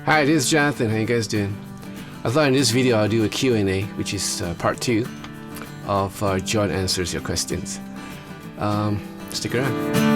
Hi, this is Jonathan. How you guys doing? I thought in this video I'll do a Q&A, which is part 2 of Jon Answers Your Questions. Stick around.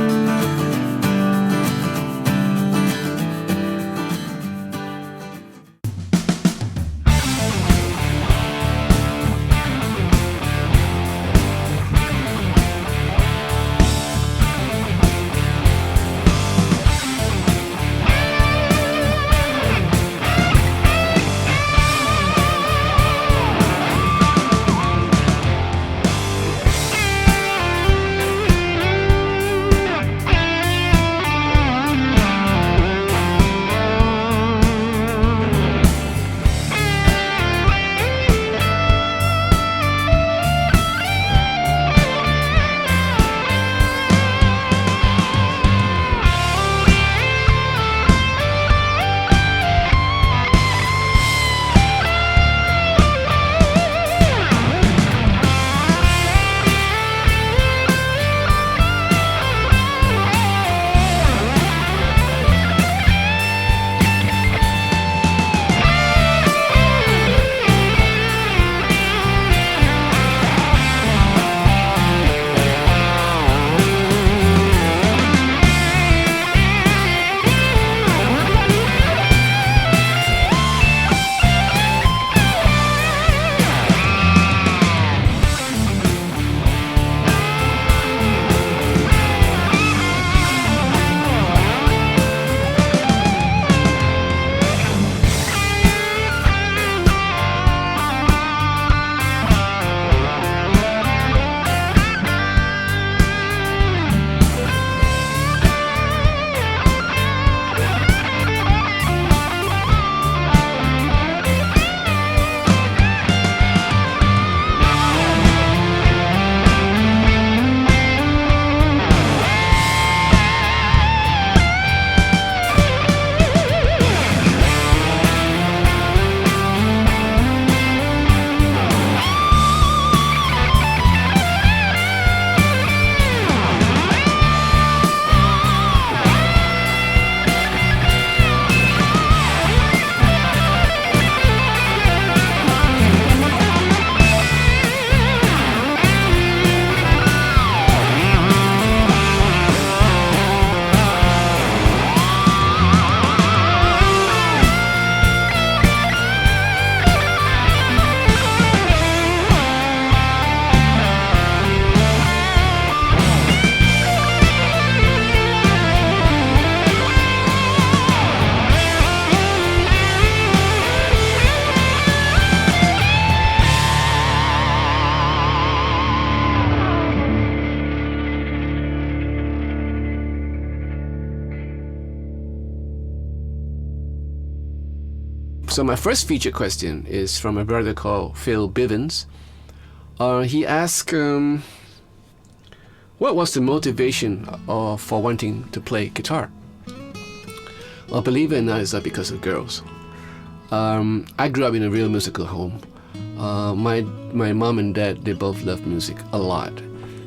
So my first featured question is from a brother called Phil Bivens. He asked, what was the motivation for wanting to play guitar? Well, believe it or not, it's not because of girls. I grew up in a real musical home. My mom and dad, they both loved music a lot.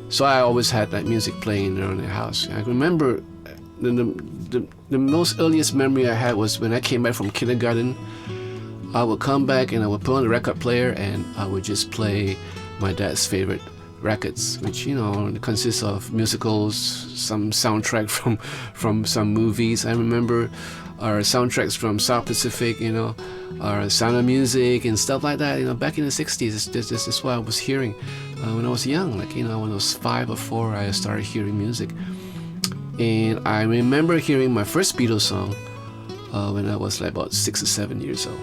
So I always had that music playing around the house. I remember the most earliest memory I had was when I came back from kindergarten. I would come back and I would put on the record player and I would just play my dad's favorite records, which, you know, consists of musicals, some soundtrack from some movies. I remember our soundtracks from South Pacific, you know, our Sound of Music and stuff like that. You know, back in the 60s, this is what I was hearing when I was young. Like, you know, when I was 5 or 4, I started hearing music. And I remember hearing my first Beatles song when I was like about 6 or 7 years old.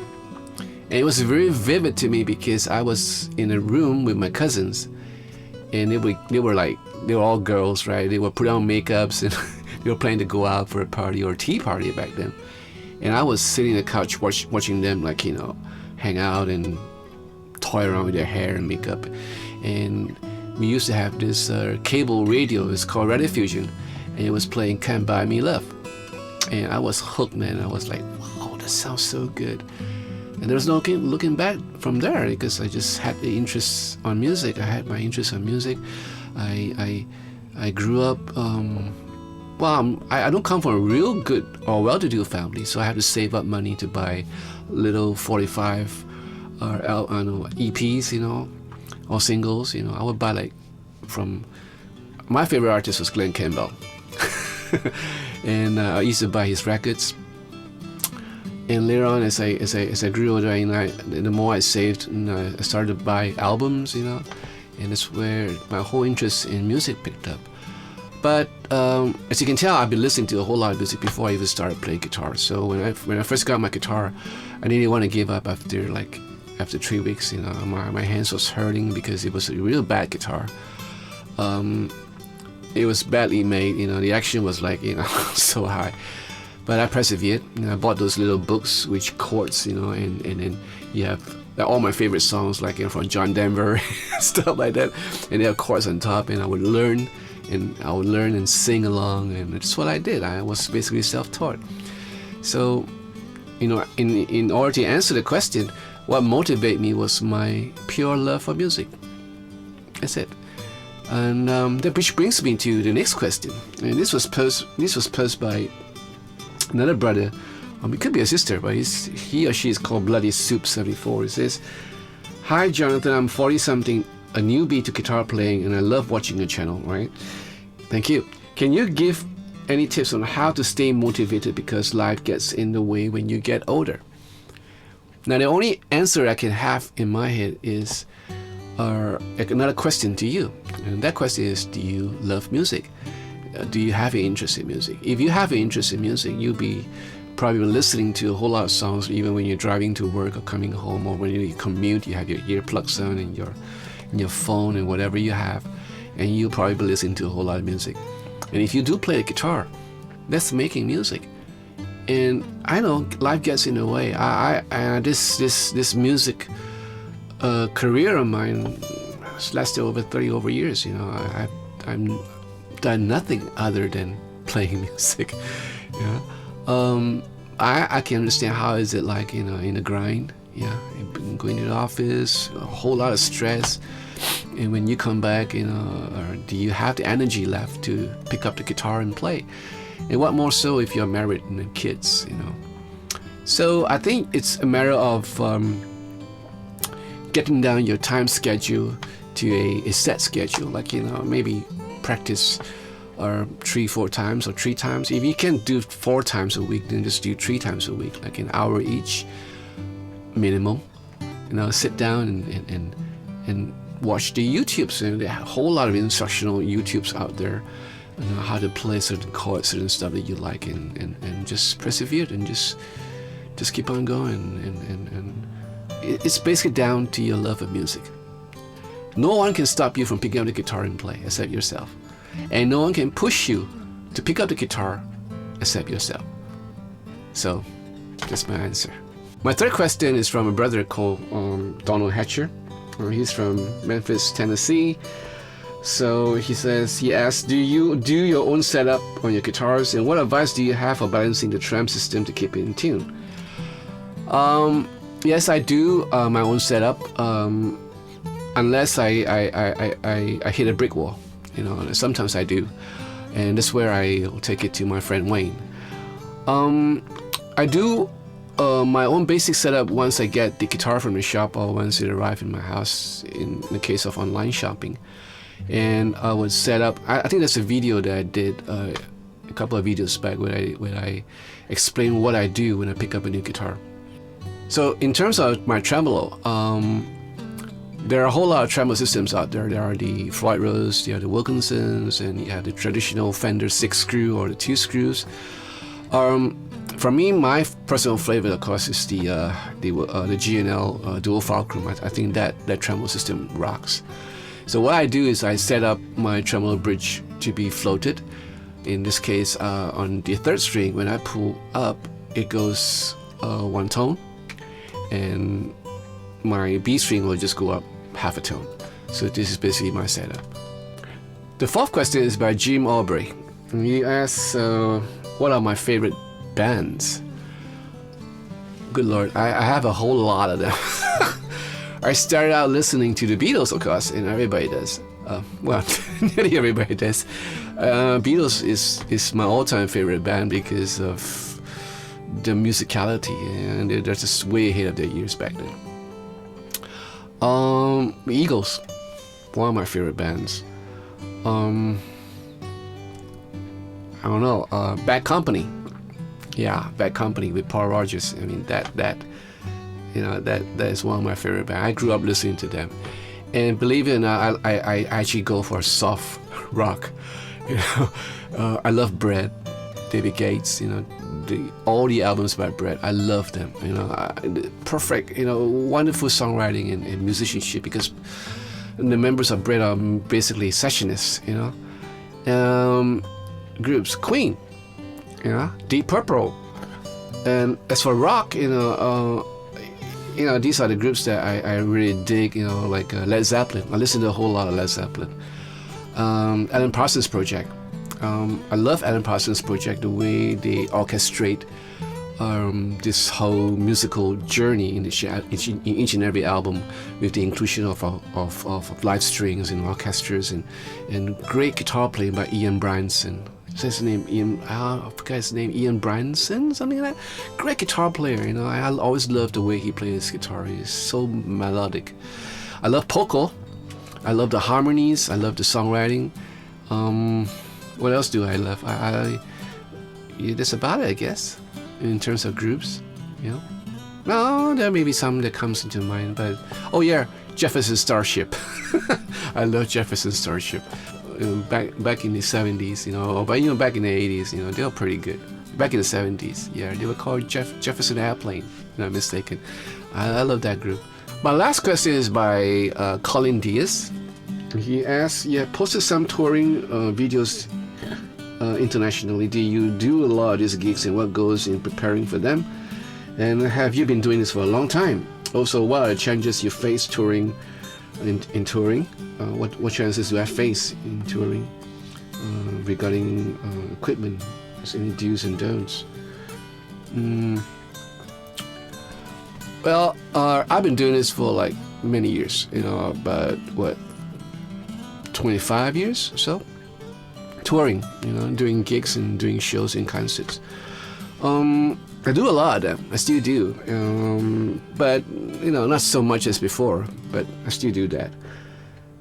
And it was very vivid to me because I was in a room with my cousins, and they were all girls, right? They were putting on makeups and they were planning to go out for a party or a tea party back then. And I was sitting on the couch watching them, like, you know, hang out and toy around with their hair and makeup. And we used to have this cable radio. It's called Radio Fusion, and it was playing "Can't Buy Me Love." And I was hooked, man. I was like, wow, that sounds so good. And there was no looking back from there because I just had the interest on music. I had my interest on music. I grew up I don't come from a real good or well-to-do family, so I have to save up money to buy little 45 EPs, or singles. I would buy like from my favorite artist was Glenn Campbell, and I used to buy his records. And later on, as I grew older, the more I saved, I started to buy albums, and that's where my whole interest in music picked up. But as you can tell, I've been listening to a whole lot of music before I even started playing guitar. So when I first got my guitar, I didn't want to give up after 3 weeks. My hands was hurting because it was a real bad guitar. It was badly made. The action was so high. But I persevered. I bought those little books which chords, and then you have all my favorite songs from John Denver, stuff like that, and they have chords on top, and I would learn and sing along, and that's what I did. I was basically self-taught. So, in order to answer the question, what motivated me was my pure love for music. That's it. And that which brings me to the next question, and this was posed by another brother. It could be a sister, but he or she is called Bloody Soup 74. It says, "Hi Jonathan, I'm 40-something, a newbie to guitar playing, and I love watching your channel." Right? Thank you. Can you give any tips on how to stay motivated because life gets in the way when you get older? Now, the only answer I can have in my head is another question to you, and that question is: do you love music? Do you have an interest in music? If you have an interest in music, you'll be probably listening to a whole lot of songs even when you're driving to work or coming home, or when you commute, you have your earplugs on and your phone and whatever you have, and you'll probably be listening to a whole lot of music. And if you do play the guitar, that's making music. And I know life gets in the way. This music career of mine has lasted over 30 years. I'm done nothing other than playing music. I can understand how is it like in a grind. Going to the office, a whole lot of stress, and when you come back, or do you have the energy left to pick up the guitar and play? And what more so if you're married and have kids, So I think it's a matter of getting down your time schedule to a set schedule, maybe practice 3-4 times or 3 times. If you can do 4 times a week, then just do 3 times a week, like an hour each minimum. Sit down and watch the YouTubes. And there are a whole lot of instructional YouTubes out there, how to play certain chords, certain stuff that you like, and just persevere and just keep on going. And it's basically down to your love of music. No one can stop you from picking up the guitar and play except yourself. And no one can push you to pick up the guitar except yourself. So, that's my answer. My third question is from a brother called Donald Hatcher. He's from Memphis, Tennessee. So he asks, do you do your own setup on your guitars, and what advice do you have for balancing the trem system to keep it in tune? Yes, I do my own setup, unless I hit a brick wall. Sometimes I do, and that's where I'll take it to my friend Wayne. I do my own basic setup once I get the guitar from the shop, or once it arrives in my house, in the case of online shopping. And I would set up, I think that's a video that I did a couple of videos back where I explain what I do when I pick up a new guitar. So in terms of my tremolo, there are a whole lot of tremolo systems out there. There are the Floyd Rose, there are the Wilkinsons, and you have the traditional Fender 6-screw or the 2 screws. For me, my personal favorite, of course, is the G&L dual fulcrum. I think that tremolo system rocks. So what I do is I set up my tremolo bridge to be floated. In this case, on the 3rd string, when I pull up, it goes 1 tone, and my B string will just go up half a tone. So this is basically my setup. The 4th question is by Jim Aubrey. He asks, what are my favorite bands? Good Lord, I have a whole lot of them. I started out listening to the Beatles, of course, and everybody does. Well, nearly everybody does. Beatles is my all-time favorite band because of the musicality, and they're just way ahead of their years back then. Eagles, one of my favorite bands. I don't know. Bad Company. Yeah, Bad Company with Paul Rodgers. I mean, that is one of my favorite bands. I grew up listening to them, and believe it or not, I actually go for soft rock. I love Brett, David Gates. All the albums by Brett, I love them. Perfect. Wonderful songwriting and musicianship, because the members of Brett are basically sessionists. Groups, Queen, Deep Purple, and as for rock, these are the groups that I really dig. Like Led Zeppelin. I listen to a whole lot of Led Zeppelin. Alan Parsons Project. I love Alan Parsons Project, the way they orchestrate this whole musical journey in each and every album, with the inclusion of live strings and orchestras and great guitar playing by Ian Bryanson. What's his name? I forgot his name. Ian Bryanson, something like that. Great guitar player. I always love the way he plays guitar. He's so melodic. I love Poco. I love the harmonies. I love the songwriting. What else do I love? Yeah, that's about it, I guess, in terms of groups. No, there may be some that comes into mind, but Jefferson Starship. I love Jefferson Starship. Back in the 70s, but back in the 80s, they were pretty good. Back in the 70s, they were called Jefferson Airplane, if I'm not mistaken. I love that group. My last question is by Colin Diaz. He asks, posted some touring videos internationally. Do you do a lot of these gigs, and what goes in preparing for them? And have you been doing this for a long time? Also, what are the challenges you face touring? In touring, what challenges do I face in touring regarding equipment? There's any do's and don'ts? Well, I've been doing this for like many years. About 25 years or so. Touring, doing gigs and doing shows and concerts. I do a lot of them. I still do. But, not so much as before, but I still do that.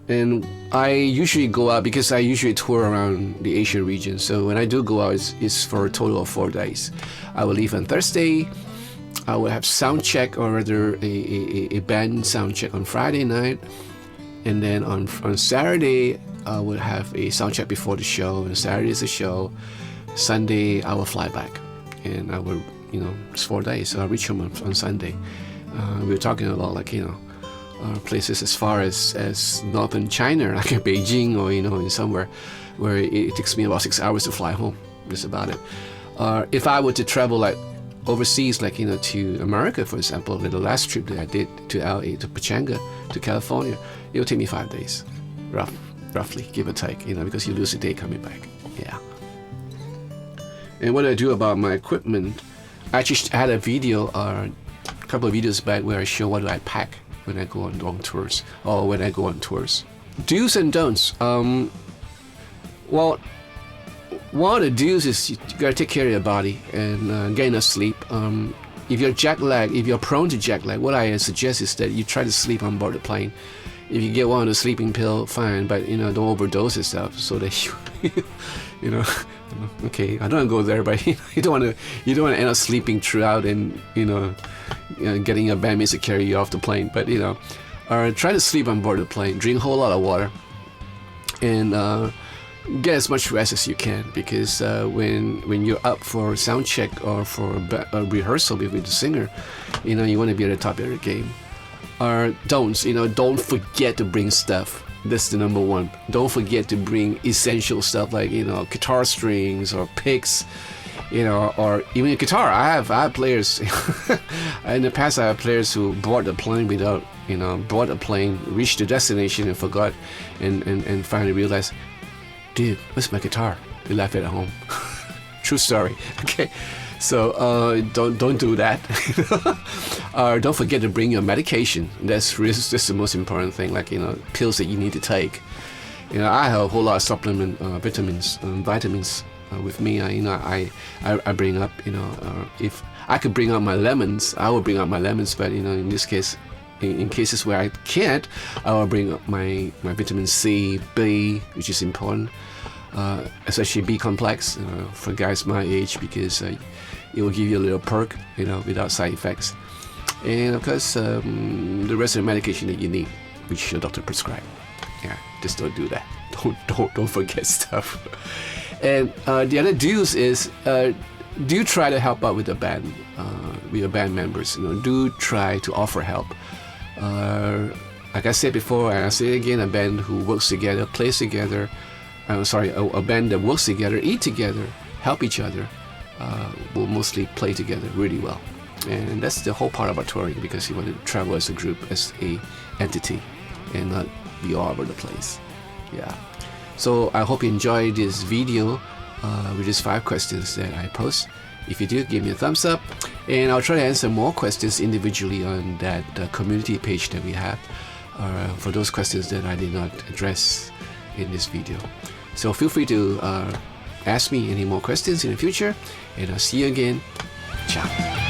And I usually go out, because I usually tour around the Asian region. So when I do go out, it's for a total of 4 days. I will leave on Thursday. I will have sound check, or rather a band sound check on Friday night. And then on Saturday, I will have a sound check before the show. And Saturday is the show. Sunday, I will fly back. And I will, it's 4 days. So I'll reach home on Sunday. We were talking about places as far as northern China, like Beijing, or in somewhere where it takes me about 6 hours to fly home. That's about it. If I were to travel overseas, to America, for example, the last trip that I did to LA, to Pachanga, to California, it will take me 5 days, roughly, give or take, because you lose a day coming back. Yeah. And what I do about my equipment, I actually had a video, a couple of videos back, where I show what do I pack when I go on long tours, or when I go on tours. Do's and don'ts. Well, one of the do's is you gotta take care of your body and get enough sleep. If you're jet lagged, if you're prone to jet lag, what I suggest is that you try to sleep on board the plane. If you get one of the sleeping pill, fine, but don't overdose yourself, so that okay, I don't want to go there, but you don't want to end up sleeping throughout, and getting a bandmate to carry you off the plane. But try to sleep on board the plane. Drink a whole lot of water, and get as much rest as you can, because when you're up for sound check or for a rehearsal with the singer, you want to be at the top of your game. Don'ts, don't forget to bring stuff. That's the number one. Don't forget to bring essential stuff like guitar strings or picks, or even a guitar. I have players in the past. I have players who board the plane without board the plane, reached the destination and forgot, and finally realized, dude, where's my guitar? They left it at home. True story. Okay, so don't do that. Don't forget to bring your medication. That's the most important thing, like pills that you need to take. I have a whole lot of supplement, vitamins with me. I bring up, if I could bring up my lemons, I would bring up my lemons. But in this case, in cases where I can't, I will bring up my vitamin C, B, which is important, especially B complex for guys my age, because it will give you a little perk, without side effects. And of course, the rest of the medication that you need, which your doctor prescribed. Yeah, just don't do that. Don't forget stuff. And the other dues is, do try to help out with the band, with your band members. Do try to offer help. Like I said before, and I say it again, a band who works together, plays together. A band that works together, eat together, help each other, will mostly play together really well. And that's the whole part about touring, because you want to travel as a group, as a entity, and not be all over the place. Yeah. So I hope you enjoyed this video with these 5 questions that I post. If you do, give me a thumbs up, and I'll try to answer more questions individually on that community page that we have, for those questions that I did not address in this video. So feel free to ask me any more questions in the future, and I'll see you again. Ciao.